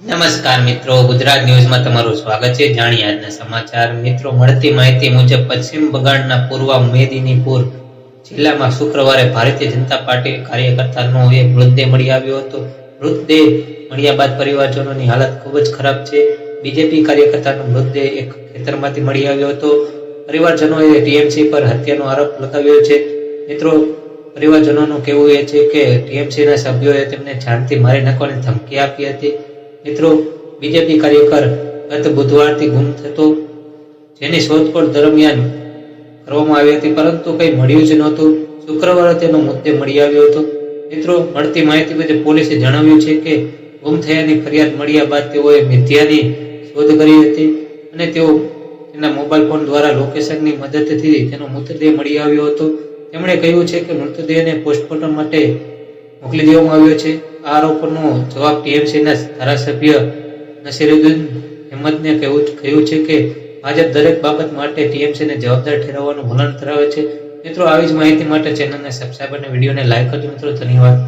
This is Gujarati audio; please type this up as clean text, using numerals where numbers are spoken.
નમસ્કાર મિત્રો, ગુજરાત ન્યૂઝમાં તમારું સ્વાગત છે। જાણીએ આજના સમાચાર। મિત્રો, મળતી માહિતી મુજબ પશ્ચિમ બંગાળના પૂર્વ મેદિનીપુર જિલ્લામાં શુક્રવારે ભારતીય જનતા પાર્ટી કાર્યકર્તાનો એક મૃતદેહ મળી આવ્યો હતો। મૃતદેહ મળ્યા બાદ પરિવારજનોની હાલત ખૂબ જ ખરાબ છે। બીજેપી કાર્યકર્તાનો મૃતદેહ એક ખેતરમાંથી મળી આવ્યો હતો। પરિવારજનોએ ટીએમસી પર હત્યાનો આરોપ લગાવ્યો છે। મિત્રો, પરિવારજનોનું કહેવું એ છે કે ટીએમસીના સભ્યોએ તેમને જાનથી મારી નાખવાની ધમકી આપી હતી। મિત્રો, બીજેપી કાર્યકર ગત બુધવારથી ગુમ થતો, જેની શોધખોળ દરમિયાન કરવામાં આવી હતી, પરંતુ કંઈ મળ્યું જ નહોતું। શુક્રવારે તેનો મૃતદેહ મળી આવ્યો હતો। મિત્રો, મળતી માહિતી મુજબ પોલીસે જણાવ્યું છે કે ગુમ થયાની ફરિયાદ મળ્યા બાદ તેઓએ મિથ્યાની શોધ કરી હતી અને તેના મોબાઈલ ફોન દ્વારા લોકેશનની મદદથી તેનો મૃતદેહ મળી આવ્યો હતો। તેમણે કહ્યું છે કે મૃતદેહને પોસ્ટમોર્ટમ માટે મોકલી દેવામાં આવ્યો છે। આ આરોપોનો જવાબ ટીએમસીના ધારાસભ્ય નસીરુદ્દીન અહેમદને કહ્યું છે કે ભાજપ દરેક બાબત માટે ટીએમસીને જવાબદાર ઠેરવવાનું વલણ ધરાવે છે। મિત્રો, આવી જ માહિતી માટે ચેનલને સબસ્ક્રાઇબ અને વિડીયોને લાઈક કરજો। મિત્રો, ધન્યવાદ।